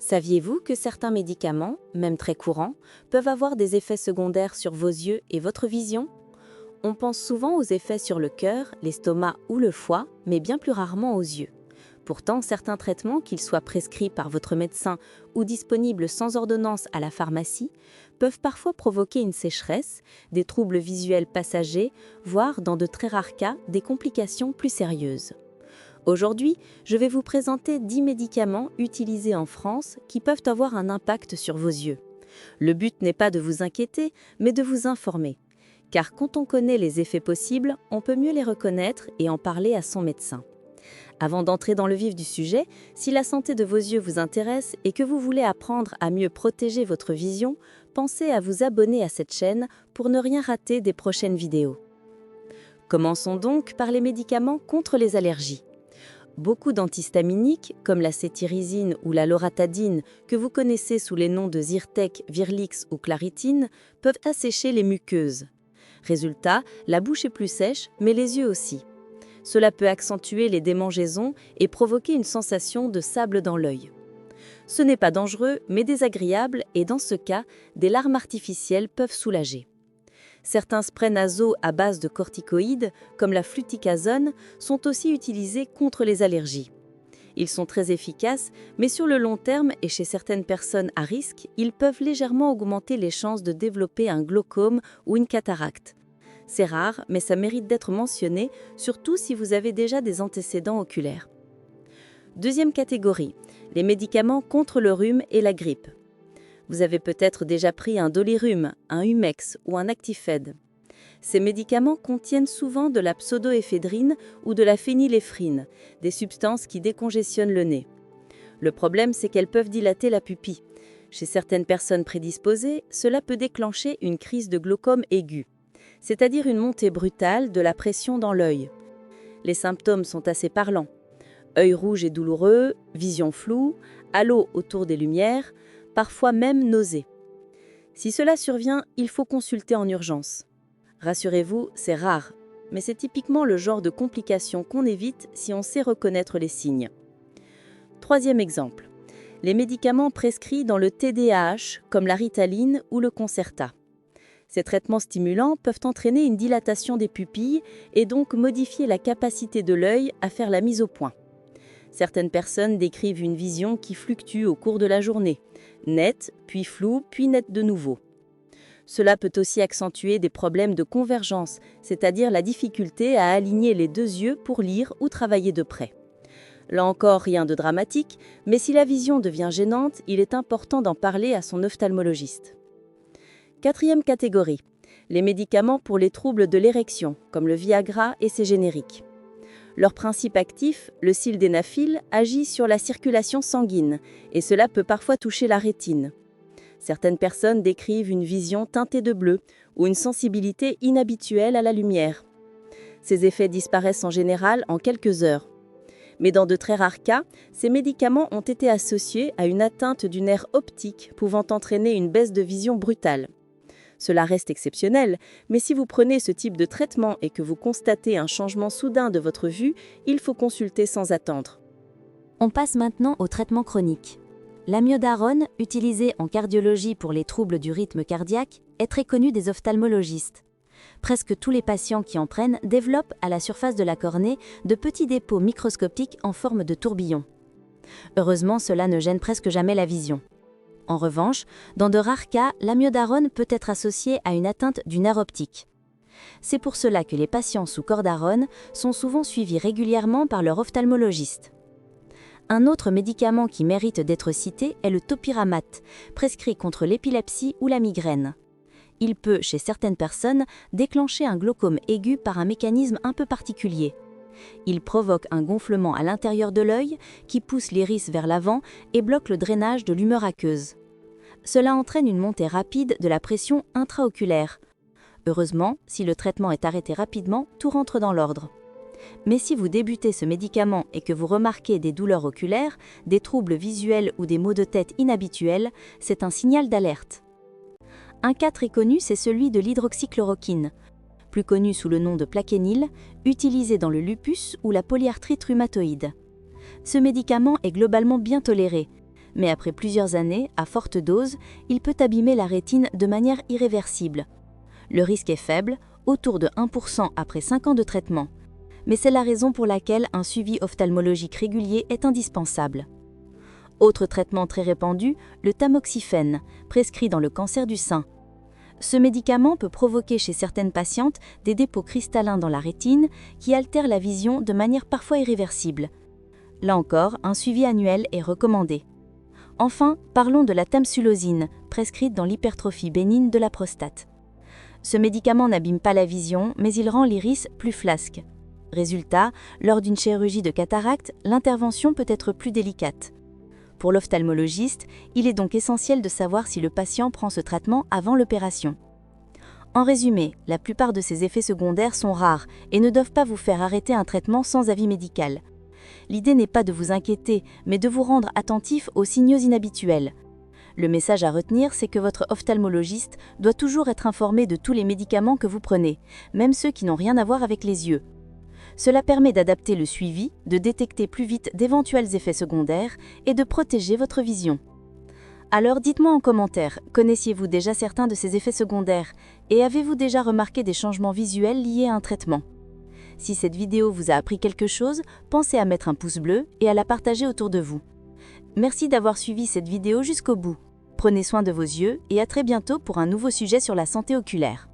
Saviez-vous que certains médicaments, même très courants, peuvent avoir des effets secondaires sur vos yeux et votre vision? On pense souvent aux effets sur le cœur, l'estomac ou le foie, mais bien plus rarement aux yeux. Pourtant, certains traitements, qu'ils soient prescrits par votre médecin ou disponibles sans ordonnance à la pharmacie, peuvent parfois provoquer une sécheresse, des troubles visuels passagers, voire, dans de très rares cas, des complications plus sérieuses. Aujourd'hui, je vais vous présenter 10 médicaments utilisés en France qui peuvent avoir un impact sur vos yeux. Le but n'est pas de vous inquiéter, mais de vous informer. Car quand on connaît les effets possibles, on peut mieux les reconnaître et en parler à son médecin. Avant d'entrer dans le vif du sujet, si la santé de vos yeux vous intéresse et que vous voulez apprendre à mieux protéger votre vision, pensez à vous abonner à cette chaîne pour ne rien rater des prochaines vidéos. Commençons donc par les médicaments contre les allergies. Beaucoup d'antihistaminiques, comme la cétirizine ou la loratadine, que vous connaissez sous les noms de Zyrtec, Virlix ou Claritine, peuvent assécher les muqueuses. Résultat, la bouche est plus sèche, mais les yeux aussi. Cela peut accentuer les démangeaisons et provoquer une sensation de sable dans l'œil. Ce n'est pas dangereux, mais désagréable et dans ce cas, des larmes artificielles peuvent soulager. Certains sprays nasaux à base de corticoïdes, comme la fluticasone, sont aussi utilisés contre les allergies. Ils sont très efficaces, mais sur le long terme et chez certaines personnes à risque, ils peuvent légèrement augmenter les chances de développer un glaucome ou une cataracte. C'est rare, mais ça mérite d'être mentionné, surtout si vous avez déjà des antécédents oculaires. Deuxième catégorie, les médicaments contre le rhume et la grippe. Vous avez peut-être déjà pris un Dolirum, un Humex ou un Actifed. Ces médicaments contiennent souvent de la pseudoéphédrine ou de la phényléphrine, des substances qui décongestionnent le nez. Le problème, c'est qu'elles peuvent dilater la pupille. Chez certaines personnes prédisposées, cela peut déclencher une crise de glaucome aigu, c'est-à-dire une montée brutale de la pression dans l'œil. Les symptômes sont assez parlants. Œil rouge et douloureux, vision floue, halo autour des lumières, parfois même nausées. Si cela survient, il faut consulter en urgence. Rassurez-vous, c'est rare, mais c'est typiquement le genre de complications qu'on évite si on sait reconnaître les signes. Troisième exemple, les médicaments prescrits dans le TDAH, comme la Ritaline ou le Concerta. Ces traitements stimulants peuvent entraîner une dilatation des pupilles et donc modifier la capacité de l'œil à faire la mise au point. Certaines personnes décrivent une vision qui fluctue au cours de la journée, nette, puis floue, puis nette de nouveau. Cela peut aussi accentuer des problèmes de convergence, c'est-à-dire la difficulté à aligner les deux yeux pour lire ou travailler de près. Là encore, rien de dramatique, mais si la vision devient gênante, il est important d'en parler à son ophtalmologiste. Quatrième catégorie, les médicaments pour les troubles de l'érection, comme le Viagra et ses génériques. Leur principe actif, le sildenafil, agit sur la circulation sanguine et cela peut parfois toucher la rétine. Certaines personnes décrivent une vision teintée de bleu ou une sensibilité inhabituelle à la lumière. Ces effets disparaissent en général en quelques heures. Mais dans de très rares cas, ces médicaments ont été associés à une atteinte du nerf optique pouvant entraîner une baisse de vision brutale. Cela reste exceptionnel, mais si vous prenez ce type de traitement et que vous constatez un changement soudain de votre vue, il faut consulter sans attendre. On passe maintenant au traitement chronique. L'amiodarone, utilisé en cardiologie pour les troubles du rythme cardiaque, est très connu des ophtalmologistes. Presque tous les patients qui en prennent développent à la surface de la cornée de petits dépôts microscopiques en forme de tourbillon. Heureusement, cela ne gêne presque jamais la vision. En revanche, dans de rares cas, l'amiodarone peut être associé à une atteinte du nerf optique. C'est pour cela que les patients sous cordarone sont souvent suivis régulièrement par leur ophtalmologiste. Un autre médicament qui mérite d'être cité est le topiramate, prescrit contre l'épilepsie ou la migraine. Il peut, chez certaines personnes, déclencher un glaucome aigu par un mécanisme un peu particulier. Il provoque un gonflement à l'intérieur de l'œil qui pousse l'iris vers l'avant et bloque le drainage de l'humeur aqueuse. Cela entraîne une montée rapide de la pression intraoculaire. Heureusement, si le traitement est arrêté rapidement, tout rentre dans l'ordre. Mais si vous débutez ce médicament et que vous remarquez des douleurs oculaires, des troubles visuels ou des maux de tête inhabituels, c'est un signal d'alerte. Un cas très connu, c'est celui de l'hydroxychloroquine, plus connu sous le nom de Plaquenil, utilisé dans le lupus ou la polyarthrite rhumatoïde. Ce médicament est globalement bien toléré, Mais après plusieurs années, à forte dose, il peut abîmer la rétine de manière irréversible. Le risque est faible, autour de 1% après 5 ans de traitement. Mais c'est la raison pour laquelle un suivi ophtalmologique régulier est indispensable. Autre traitement très répandu, le tamoxifène, prescrit dans le cancer du sein. Ce médicament peut provoquer chez certaines patientes des dépôts cristallins dans la rétine qui altèrent la vision de manière parfois irréversible. Là encore, un suivi annuel est recommandé. Enfin, parlons de la tamsulosine, prescrite dans l'hypertrophie bénigne de la prostate. Ce médicament n'abîme pas la vision, mais il rend l'iris plus flasque. Résultat, lors d'une chirurgie de cataracte, l'intervention peut être plus délicate. Pour l'ophtalmologiste, il est donc essentiel de savoir si le patient prend ce traitement avant l'opération. En résumé, la plupart de ces effets secondaires sont rares et ne doivent pas vous faire arrêter un traitement sans avis médical. L'idée n'est pas de vous inquiéter, mais de vous rendre attentif aux signaux inhabituels. Le message à retenir, c'est que votre ophtalmologiste doit toujours être informé de tous les médicaments que vous prenez, même ceux qui n'ont rien à voir avec les yeux. Cela permet d'adapter le suivi, de détecter plus vite d'éventuels effets secondaires et de protéger votre vision. Alors dites-moi en commentaire, connaissiez-vous déjà certains de ces effets secondaires et avez-vous déjà remarqué des changements visuels liés à un traitement? Si cette vidéo vous a appris quelque chose, pensez à mettre un pouce bleu et à la partager autour de vous. Merci d'avoir suivi cette vidéo jusqu'au bout. Prenez soin de vos yeux et à très bientôt pour un nouveau sujet sur la santé oculaire.